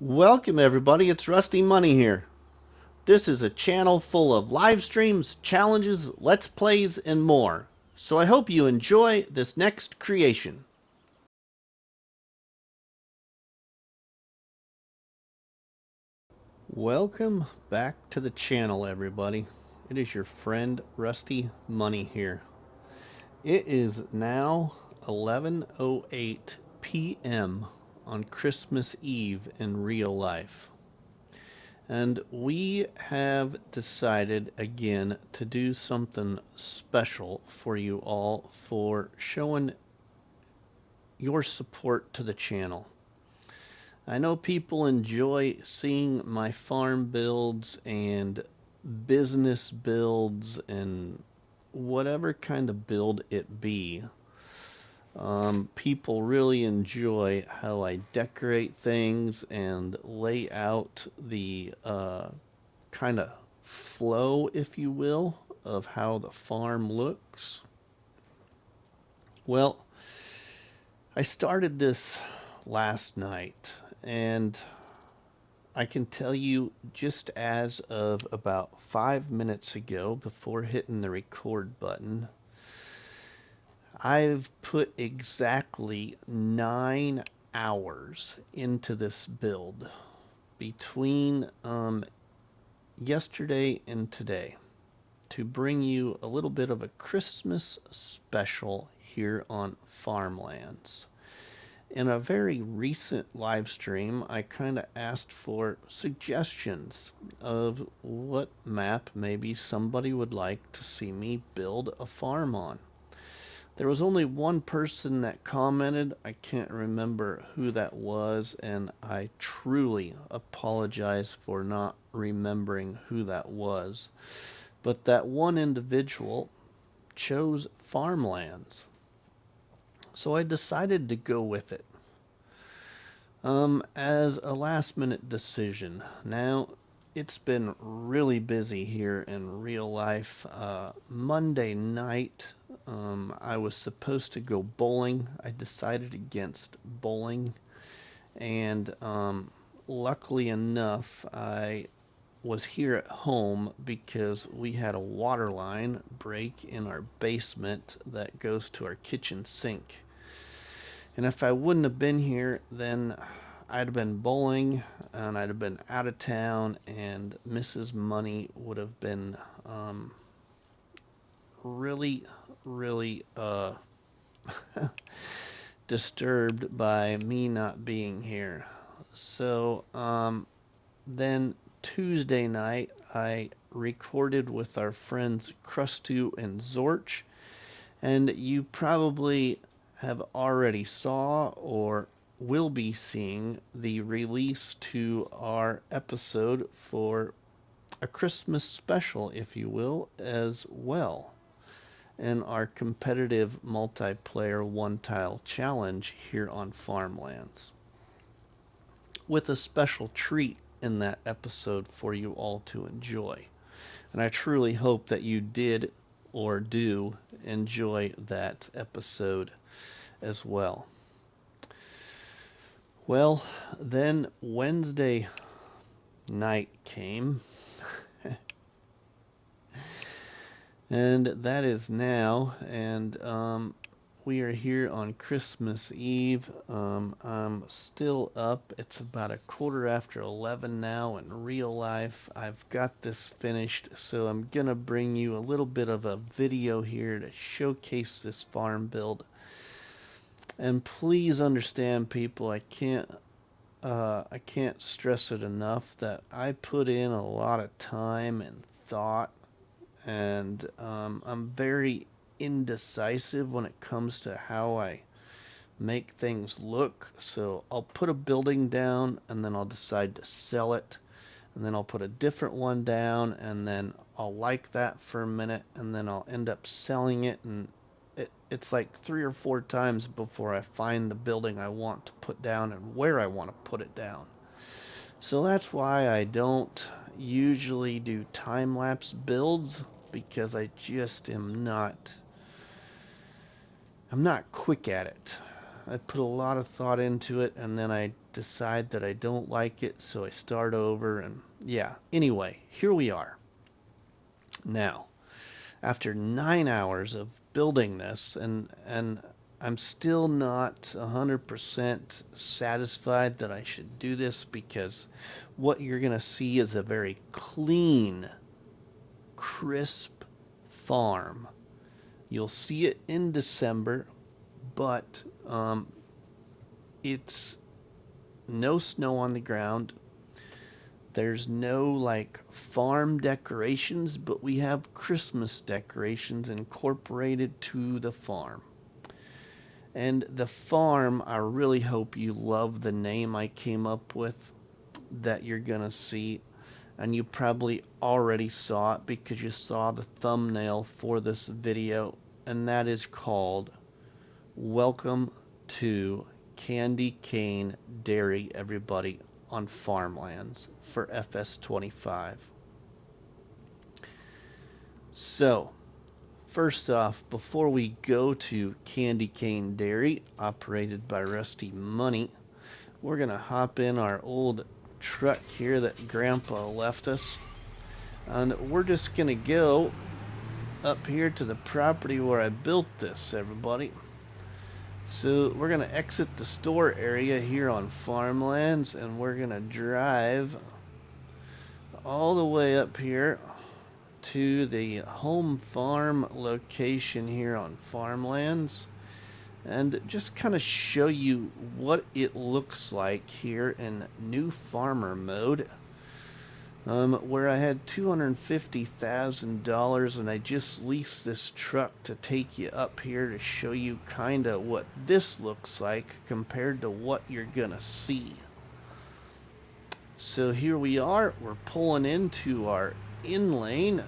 Welcome everybody, it's RustyMoney here. This is a channel full of live streams, challenges, let's plays, and more. So I hope you enjoy this next creation. Welcome back to the channel everybody. It is your friend RustyMoney here. It is now 11:08 p.m. on Christmas Eve in real life. And we have decided again to do something special for you all for showing your support to the channel. I know people enjoy seeing my farm builds and business builds and whatever kind of build it be. People really enjoy how I decorate things and lay out the kind of flow, if you will, of how the farm looks. Well, I started this last night, and I can tell you just as of about 5 minutes ago, before hitting the record button, I've put exactly 9 hours into this build between yesterday and today to bring you a little bit of a Christmas special here on Farmlands. In a very recent live stream, I kind of asked for suggestions of what map maybe somebody would like to see me build a farm on. There was only one person that commented. I can't remember who that was, and I truly apologize for not remembering who that was. But that one individual chose Farmlands. So I decided to go with it as a last minute decision. Now, it's been really busy here in real life. Monday night, I was supposed to go bowling. I decided against bowling, and luckily enough, I was here at home because we had a water line break in our basement that goes to our kitchen sink. And if I wouldn't have been here, then I'd have been bowling and I'd have been out of town, and Mrs. Money would have been really, really disturbed by me not being here. So then Tuesday night, I recorded with our friends Krustoo and Zorch, and you probably have already saw or will be seeing the release to our episode for a Christmas special, if you will, as well, in our competitive multiplayer one-tile challenge here on Farmlands, with a special treat in that episode for you all to enjoy. And I truly hope that you did or do enjoy that episode as well. Well, then Wednesday night came, and that is now, and we are here on Christmas Eve. I'm still up. It's about 11:15 now in real life. I've got this finished, so I'm gonna bring you a little bit of a video here to showcase this farm build. And please understand, people, I can't stress it enough that I put in a lot of time and thought, and I'm very indecisive when it comes to how I make things look. So I'll put a building down and then I'll decide to sell it, and then I'll put a different one down and then I'll like that for a minute, and then I'll end up selling it, and it's like 3 or 4 times before I find the building I want to put down and where I want to put it down. So that's why I don't usually do time-lapse builds, because I just I'm not quick at it. I put a lot of thought into it, and then I decide that I don't like it, so I start over, and yeah. Anyway, here we are. Now, after 9 hours of building this, and I'm still not 100% satisfied that I should do this, because what you're going to see is a very clean, crisp farm. You'll see it in December, but it's no snow on the ground. There's no like farm decorations, but we have Christmas decorations incorporated to the farm. And the farm, I really hope you love the name I came up with that you're gonna see. And you probably already saw it because you saw the thumbnail for this video, and that is called Welcome to Candy Cane Dairy, everybody, on Farmlands for FS25. So, first off, before we go to Candy Cane Dairy, operated by RustyMoney, we're going to hop in our old truck here that Grandpa left us. And we're just going to go up here to the property where I built this, everybody. So we're going to exit the store area here on Farmlands, and we're going to drive all the way up here to the home farm location here on Farmlands, and just kind of show you what it looks like here in new farmer mode, where I had $250,000 and I just leased this truck to take you up here to show you kind of what this looks like compared to what you're gonna see. So here we are, we're pulling into our in lane,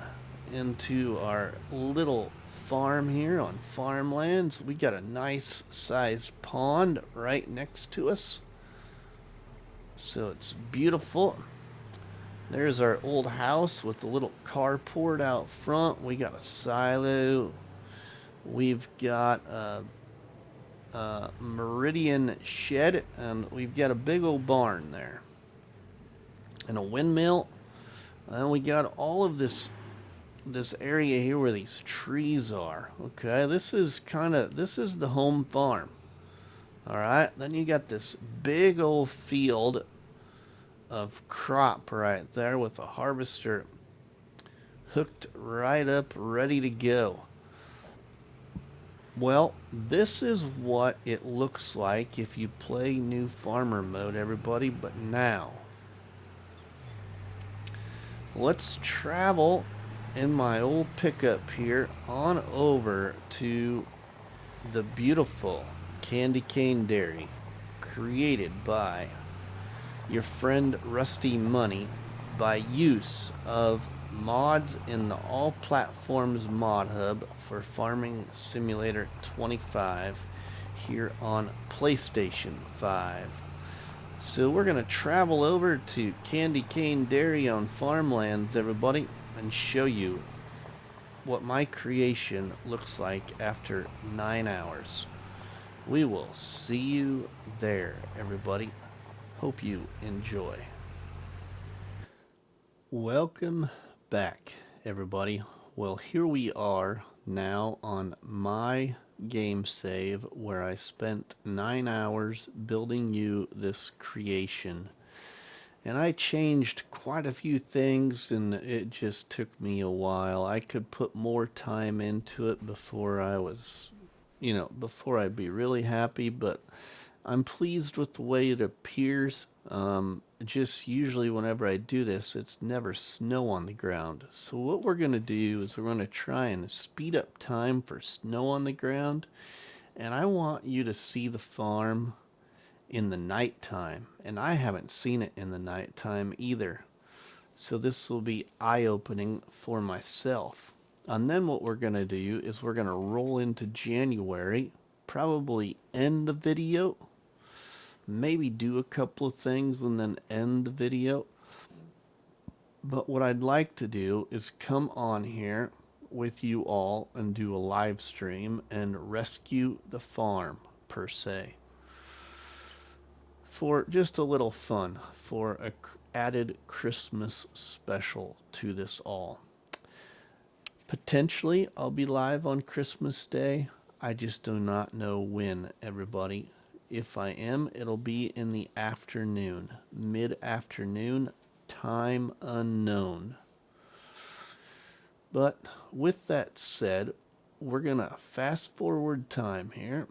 into our little farm here on Farmlands. We got a nice sized pond right next to us, so it's beautiful. There's our old house with the little carport out front. We got a silo. We've got a meridian shed, and we've got a big old barn there, and a windmill. And we got all of this area here where these trees are. Okay, this is the home farm. All right, then you got this big old field of crop right there with a harvester hooked right up, ready to go. Well, this is what it looks like if you play new farmer mode, everybody. But now, let's travel in my old pickup here on over to the beautiful Candy Cane Dairy, created by your friend RustyMoney by use of mods in the All Platforms mod hub for Farming Simulator 25 here on PlayStation 5. So we're going to travel over to Candy Cane Dairy on Farmlands, everybody, and show you what my creation looks like after 9 hours. We will see you there, everybody. Hope you enjoy. Welcome back, everybody. Well, here we are now on my game save where I spent 9 hours building you this creation. And I changed quite a few things, and it just took me a while. I could put more time into it before I was, before I'd be really happy, but I'm pleased with the way it appears. Just usually whenever I do this, it's never snow on the ground. So what we're going to do is we're going to try and speed up time for snow on the ground. And I want you to see the farm in the nighttime, and I haven't seen it in the nighttime either, so this will be eye-opening for myself. And then what we're going to do is we're going to roll into January, probably end the video, maybe do a couple of things and then end the video. But what I'd like to do is come on here with you all and do a live stream and rescue the farm per se. for just a little fun, for a added Christmas special to this all. Potentially, I'll be live on Christmas Day. I just do not know when, everybody. If I am, it'll be in the afternoon, mid-afternoon, time unknown. But with that said, we're going to fast forward time here.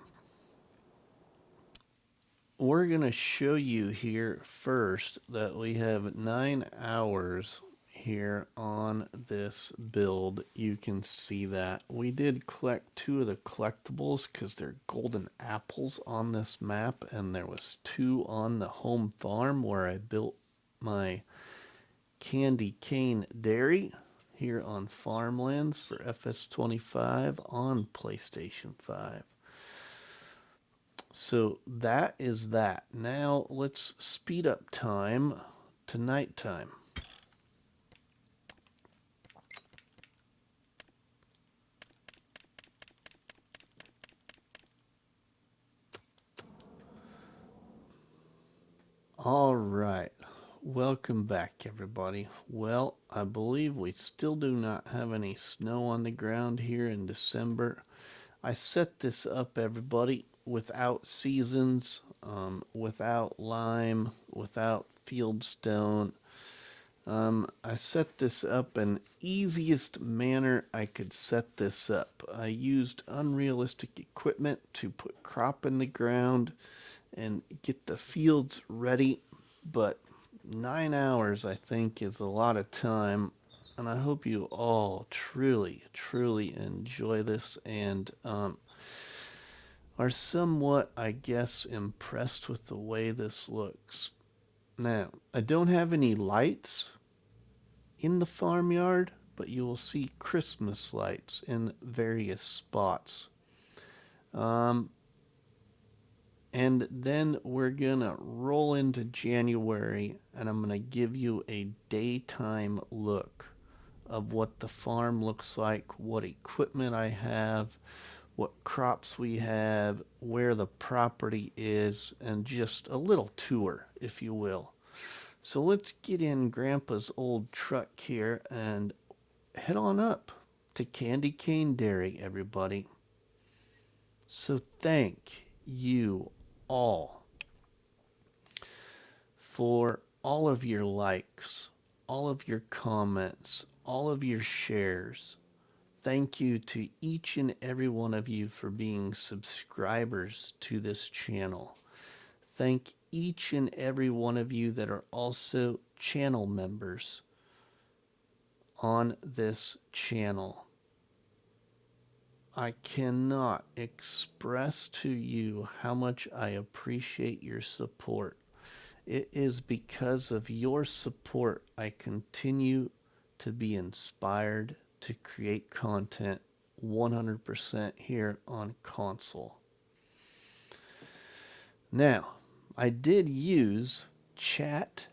We're going to show you here first that we have 9 hours here on this build. You can see that. We did collect 2 of the collectibles because they're golden apples on this map, and there was 2 on the home farm where I built my candy cane dairy here on Farmlands for FS25 on PlayStation 5. So that is that. Now let's speed up time to nighttime. All right. Welcome back, everybody. Well, I believe we still do not have any snow on the ground here in December. I set this up, everybody, without seasons, without lime, without fieldstone. I set this up in easiest manner I could set this up. I used unrealistic equipment to put crop in the ground and get the fields ready, but 9 hours I think is a lot of time, and I hope you all truly, truly enjoy this and are somewhat, I guess, impressed with the way this looks. Now, I don't have any lights in the farmyard, but you will see Christmas lights in various spots. And then we're gonna roll into January, and I'm gonna give you a daytime look of what the farm looks like, what equipment I have, what crops we have, where the property is, and just a little tour, if you will. So let's get in Grandpa's old truck here and head on up to Candy Cane Dairy, everybody. So thank you all for all of your likes, all of your comments, all of your shares. Thank you to each and every one of you for being subscribers to this channel. Thank each and every one of you that are also channel members on this channel. I cannot express to you how much I appreciate your support. It is because of your support I continue to be inspired to create content 100% here on console. Now, I did use ChatGPT,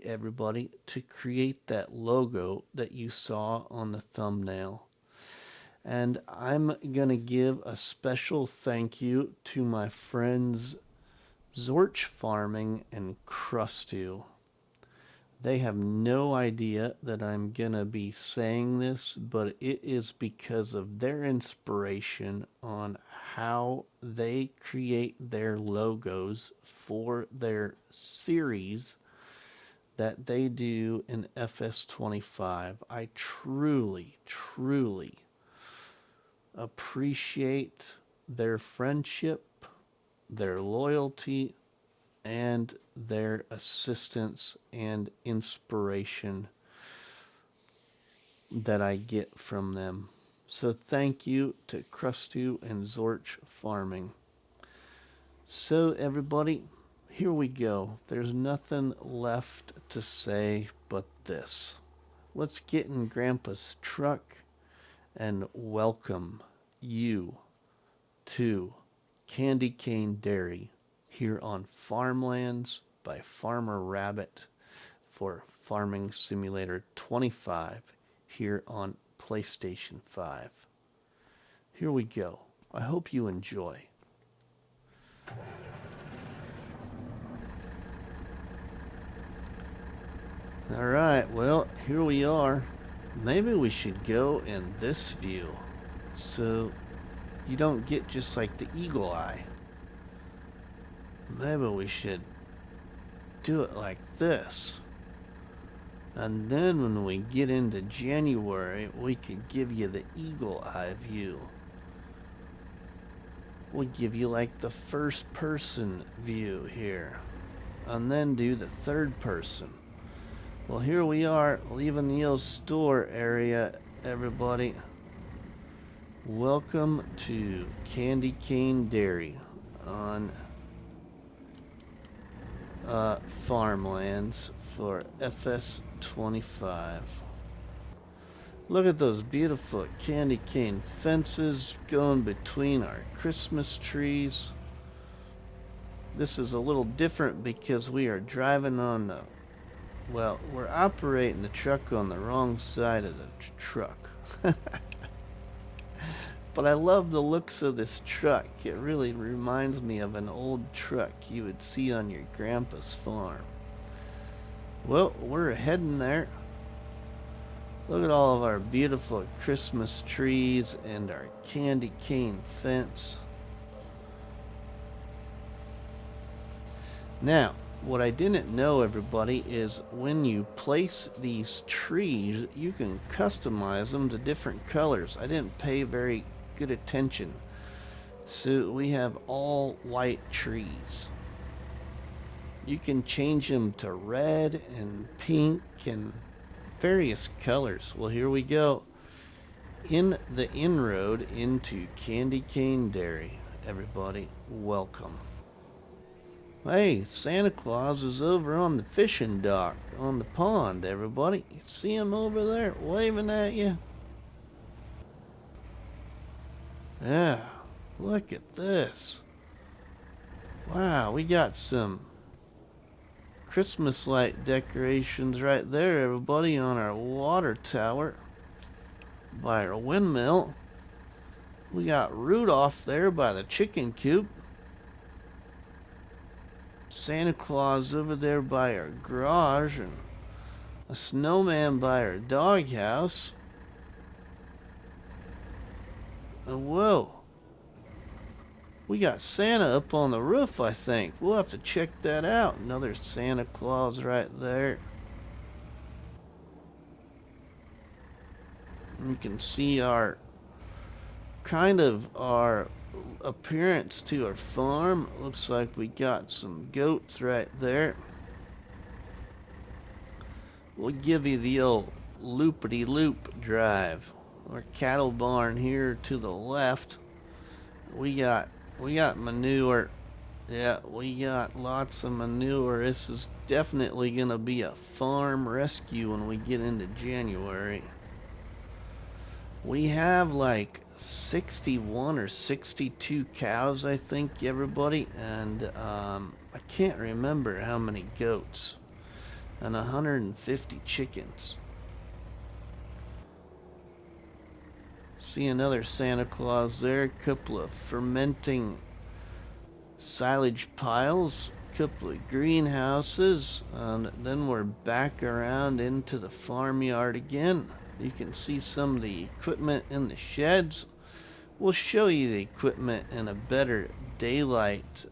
everybody, to create that logo that you saw on the thumbnail. And I'm going to give a special thank you to my friends Zorch Farming and Krustoo. They have no idea that I'm going to be saying this, but it is because of their inspiration on how they create their logos for their series that they do in FS25. I truly, truly appreciate their friendship, their loyalty, and their assistance and inspiration that I get from them. So thank you to Krustoo and Zorch Farming. So everybody, here we go. There's nothing left to say but this. Let's get in Grandpa's truck and welcome you to Candy Cane Dairy here on Farmlands by Farmer Rabbit for Farming Simulator 25 here on PlayStation 5. Here we go. I hope you enjoy. Alright, well, here we are. Maybe we should go in this view, so you don't get just like the eagle eye. Maybe we should do it like this. And then when we get into January, we could give you the eagle eye view. We'll give you like the first person view here. And then do the third person. Well, here we are, leaving the old store area, everybody. Welcome to Candy Cane Dairy on Farmlands for FS25. Look at those beautiful candy cane fences going between our Christmas trees. This is a little different because we are driving on the, well, we're operating the truck on the wrong side of the truck. But I love the looks of this truck. It really reminds me of an old truck you would see on your grandpa's farm. Well, we're heading there. Look at all of our beautiful Christmas trees and our candy cane fence. Now, what I didn't know, everybody, is when you place these trees, you can customize them to different colors. I didn't pay very good attention. So we have all white trees. You can change them to red and pink and various colors. Well, here we go. In the inroad into Candy Cane Dairy, everybody, welcome. Hey, Santa Claus is over on the fishing dock on the pond, everybody. You see him over there waving at you? Yeah, look at this. Wow, we got some Christmas light decorations right there, everybody, on our water tower by our windmill. We got Rudolph there by the chicken coop. Santa Claus over there by our garage, and a snowman by our doghouse. And whoa, we got Santa up on the roof, I think. We'll have to check that out. Another Santa Claus right there. You can see our our appearance to our farm. Looks like we got some goats right there. We'll give you the old loopity-loop drive. Our cattle barn here to the left. We got manure. Yeah, we got lots of manure. This is definitely gonna be a farm rescue when we get into January. We have like 61 or 62 cows, I think, everybody, and I can't remember how many goats, and 150 chickens. See another Santa Claus there, a couple of fermenting silage piles, a couple of greenhouses, and then we're back around into the farmyard again. You can see some of the equipment in the sheds. We'll show you the equipment in a better daylight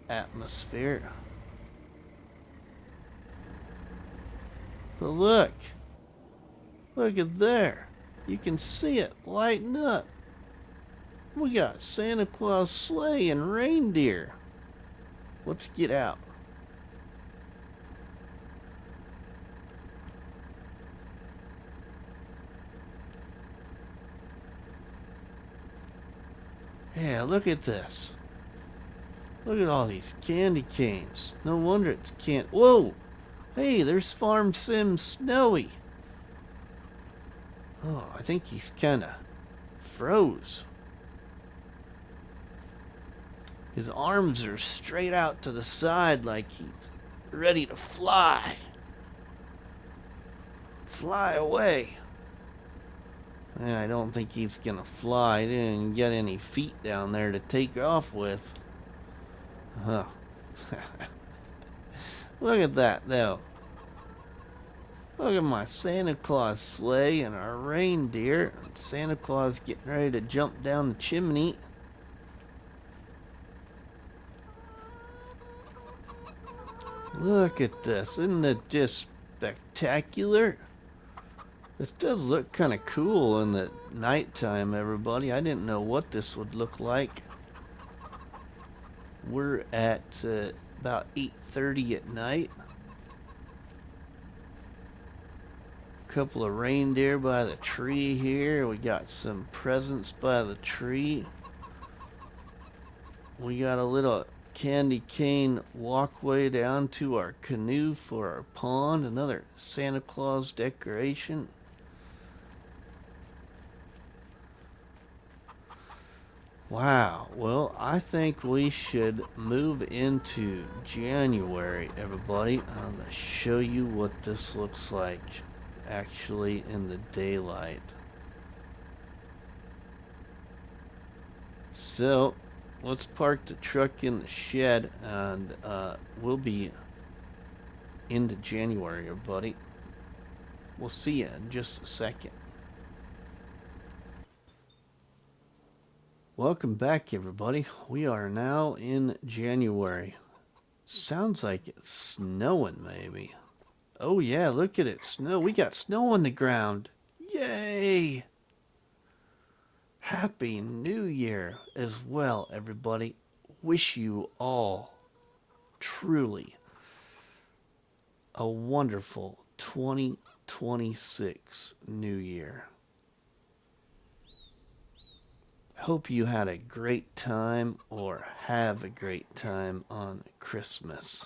atmosphere. But look at there. You can see it lighting up. We got Santa Claus sleigh and reindeer. Let's get out. Yeah, look at this. Look at all these candy canes. No wonder it's can't. Whoa! Hey, there's Farm Sim Snowy. Oh, I think he's kinda froze. His arms are straight out to the side like he's ready to fly. Fly away. And I don't think he's gonna fly. He didn't get any feet down there to take off with. Huh. Look at that, though. Look at my Santa Claus sleigh and our reindeer. Santa Claus getting ready to jump down the chimney. Look at this. Isn't it just spectacular? This does look kind of cool in the nighttime, everybody. I didn't know what this would look like. We're at about 8:30 at night. Couple of reindeer by the tree here. We got some presents by the tree. We got a little candy cane walkway down to our canoe for our pond. Another Santa Claus decoration. Wow. Well, I think we should move into January, everybody. I'm going to show you what this looks like actually in the daylight. So, let's park the truck in the shed and we'll be into January, everybody. We'll see you in just a second. Welcome back, everybody. We are now in January. Sounds like it's snowing, maybe. Oh yeah, look at it, snow. We got snow on the ground. Yay! Happy New Year as well, everybody. Wish you all truly a wonderful 2026 New Year. Hope you had a great time or have a great time on Christmas.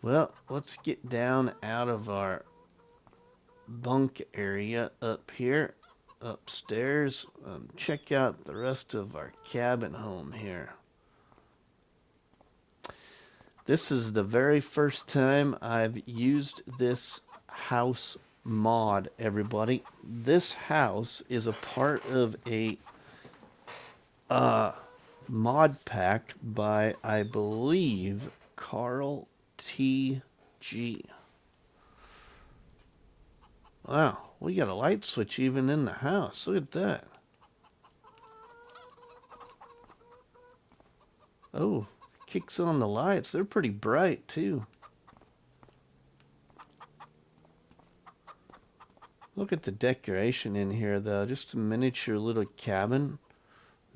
Well, let's get down out of our bunk area up here, upstairs. Check out the rest of our cabin home here. This is the very first time I've used this house mod, everybody. This house is a part of a mod pack by, I believe, Carl T.G. Wow, we got a light switch even in the house. Look at that. Oh, kicks on the lights. They're pretty bright, too. Look at the decoration in here, though. Just a miniature little cabin.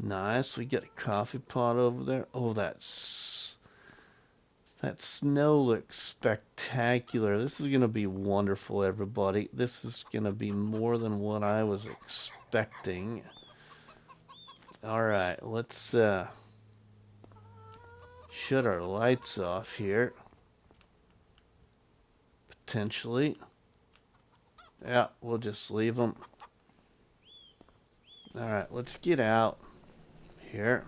Nice. We got a coffee pot over there. Oh, that snow looks spectacular. This is going to be wonderful, everybody. This is going to be more than what I was expecting. All right, let's shut our lights off here. Potentially. Yeah, we'll just leave them. All right, let's get out here.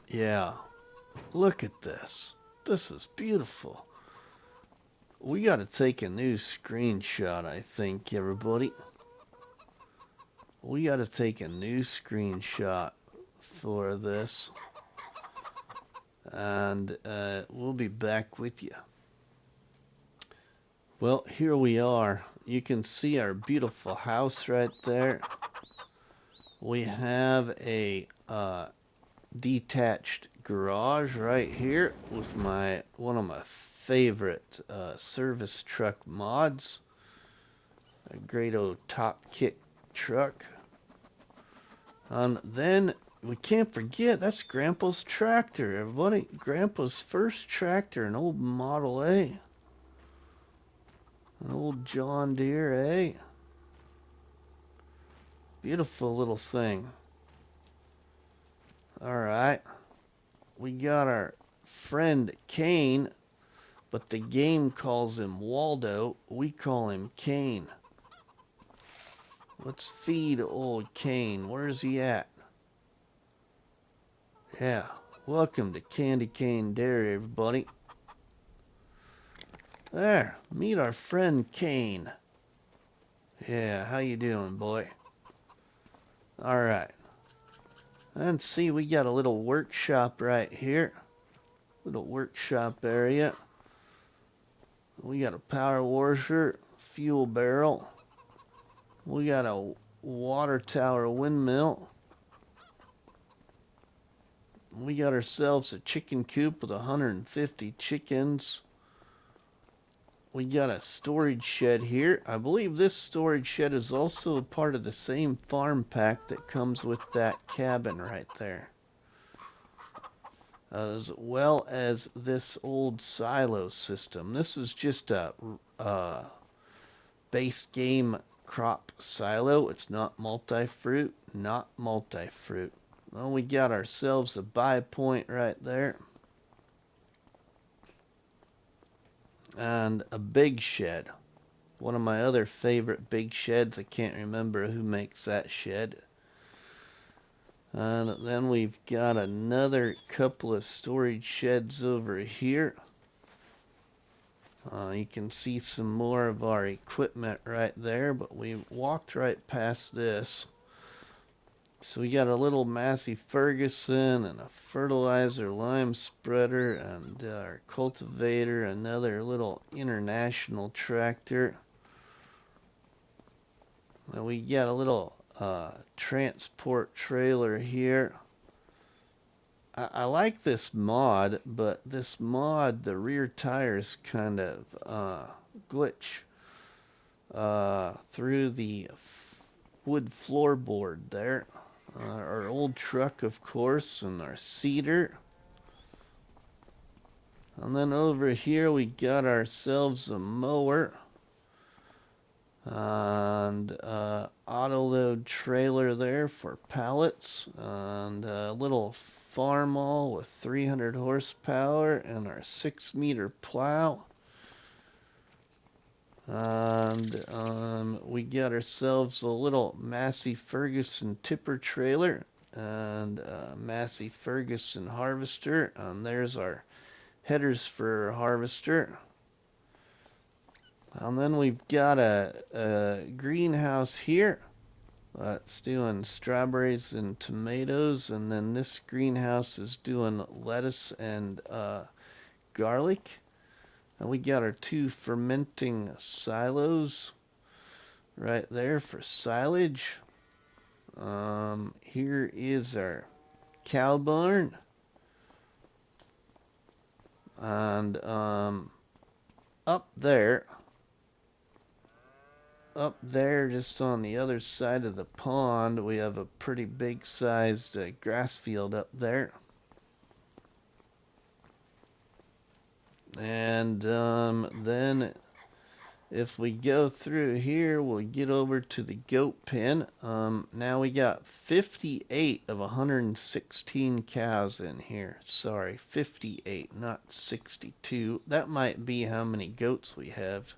Yeah, look at this. This is beautiful. We got to take a new screenshot, I think, everybody. We got to take a new screenshot for this. And we'll be back with you. Well, here we are. You can see our beautiful house right there. We have a detached garage right here with one of my favorite service truck mods. A great old top kick truck. And then we can't forget, that's Grandpa's tractor, everybody. Grandpa's first tractor, an old Model A. An old John Deere A. Beautiful little thing. Alright. We got our friend Kane, but the game calls him Waldo. We call him Kane. Let's feed old Kane. Where's he at? Yeah. Welcome to Candy Cane Dairy, everybody. There. Meet our friend Kane. Yeah, how you doing, boy? Alright. And see, we got a little workshop right here. Little workshop area. We got a power washer, fuel barrel. We got a water tower windmill. We got ourselves a chicken coop with 150 chickens. We got a storage shed here. I believe this storage shed is also part of the same farm pack that comes with that cabin right there. As well as this old silo system. This is just a base game crop silo. It's not multi-fruit, not multi-fruit. Well, we got ourselves a buy point right there. And a big shed. One of my other favorite big sheds. I can't remember who makes that shed. And then we've got another couple of storage sheds over here. You can see some more of our equipment right there, but we walked right past this. So we got a little Massey Ferguson and a fertilizer lime spreader and our cultivator, another little International tractor. And we got a little transport trailer here. I like this mod, but this mod, the rear tires kind of glitch through the wood floorboard there. Our old truck, of course, and our seeder. And then over here we got ourselves a mower. And auto load trailer there for pallets, and a little farmall with 300 horsepower, and our 6-meter plow. And we got ourselves a little Massey Ferguson tipper trailer and a Massey Ferguson harvester, and there's our headers for our harvester. And then we've got a greenhouse here that's doing strawberries and tomatoes, and then this greenhouse is doing lettuce and garlic. And we got our 2 fermenting silos right there for silage. Here is our cow barn. And up there, just on the other side of the pond, we have a pretty big sized grass field up there. And then if we go through here, we'll get over to the goat pen. Now we got 58 of 116 cows in here. Sorry, 58, not 62. That might be how many goats we have.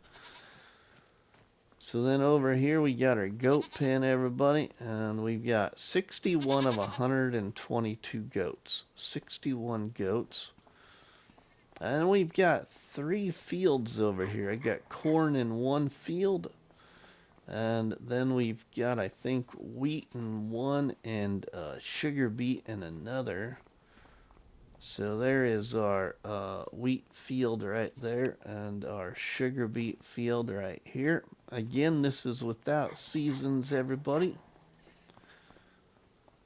So then over here we got our goat pen, everybody, and we've got 61 of 122 goats. 61 goats. And we've got 3 fields over here. I got corn in one field, and then we've got, I think, wheat in one and sugar beet in another. So there is our wheat field right there and our sugar beet field right here. Again, this is without seasons, everybody.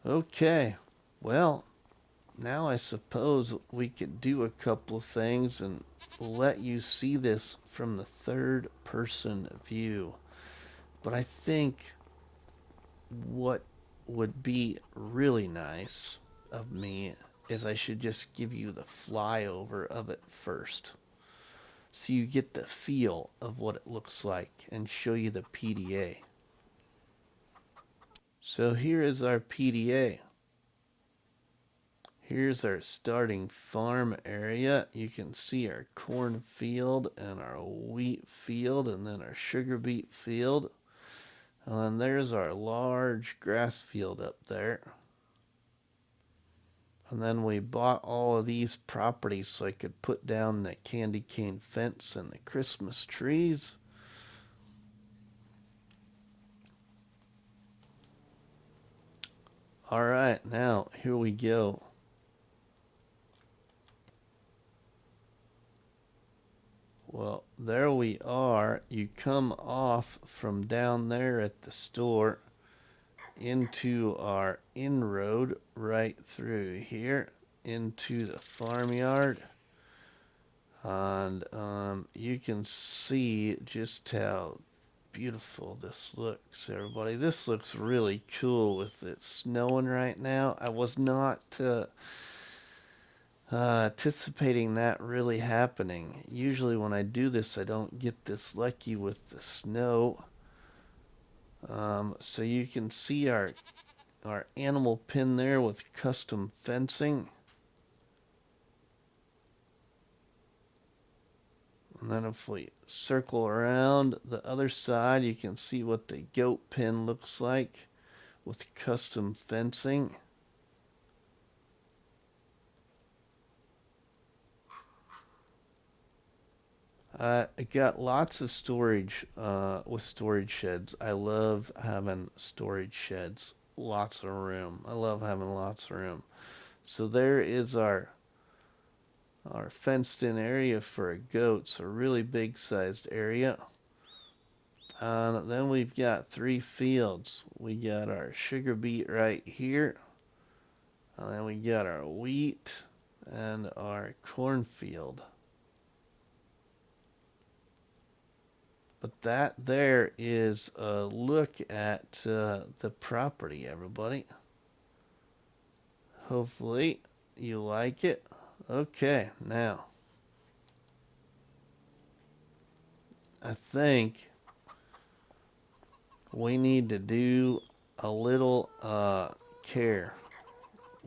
Okay, well, now I suppose we could do a couple of things and let you see this from the third person view. But I think what would be really nice of me is I should just give you the flyover of it first, so you get the feel of what it looks like and show you the PDA. So here is our PDA. Here's our starting farm area. You can see our corn field and our wheat field and then our sugar beet field. And there's our large grass field up there. And then we bought all of these properties so I could put down the candy cane fence and the Christmas trees. All right, now here we go. Well, there we are. You come off from down there at the store into our inroad right through here into the farmyard. And you can see just how beautiful this looks, everybody. This looks really cool with it snowing right now. I was not anticipating that really happening. Usually when I do this, I don't get this lucky with the snow. So you can see our animal pen there with custom fencing. And then if we circle around the other side, you can see what the goat pen looks like with custom fencing. I got lots of storage with storage sheds. I love having storage sheds. Lots of room. I love having lots of room. So there is our fenced in area for goats, a really big sized area. Then we've got 3 fields. We got our sugar beet right here. And then we got our wheat and our cornfield. But that there is a look at the property, everybody. Hopefully you like it. Okay, now I think we need to do a little care.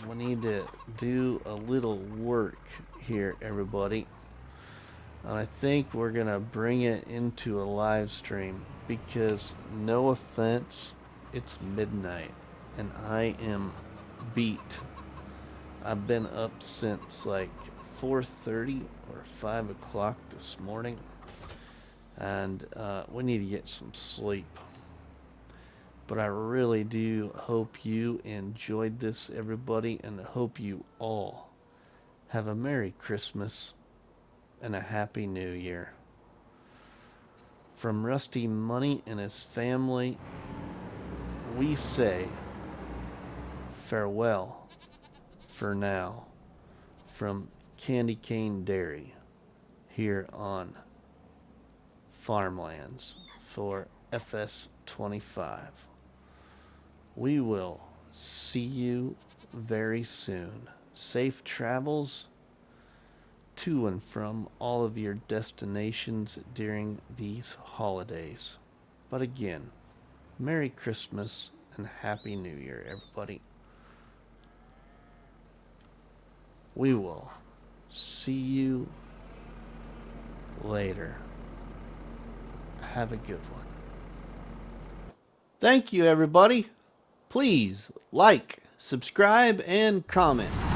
We need to do a little work here, everybody. And I think we're gonna bring it into a live stream because, no offense, it's midnight and I am beat. I've been up since like 4:30 or 5 o'clock this morning, and we need to get some sleep. But I really do hope you enjoyed this, everybody, and I hope you all have a Merry Christmas and a Happy New Year. From RustyMoney and his family, we say farewell for now from Candy Cane Dairy here on Farmlands for FS25. We will see you very soon. Safe travels to and from all of your destinations during these holidays. But again, Merry Christmas and Happy New Year, everybody. We will see you later. Have a good one. Thank you, everybody. Please like, subscribe, and comment.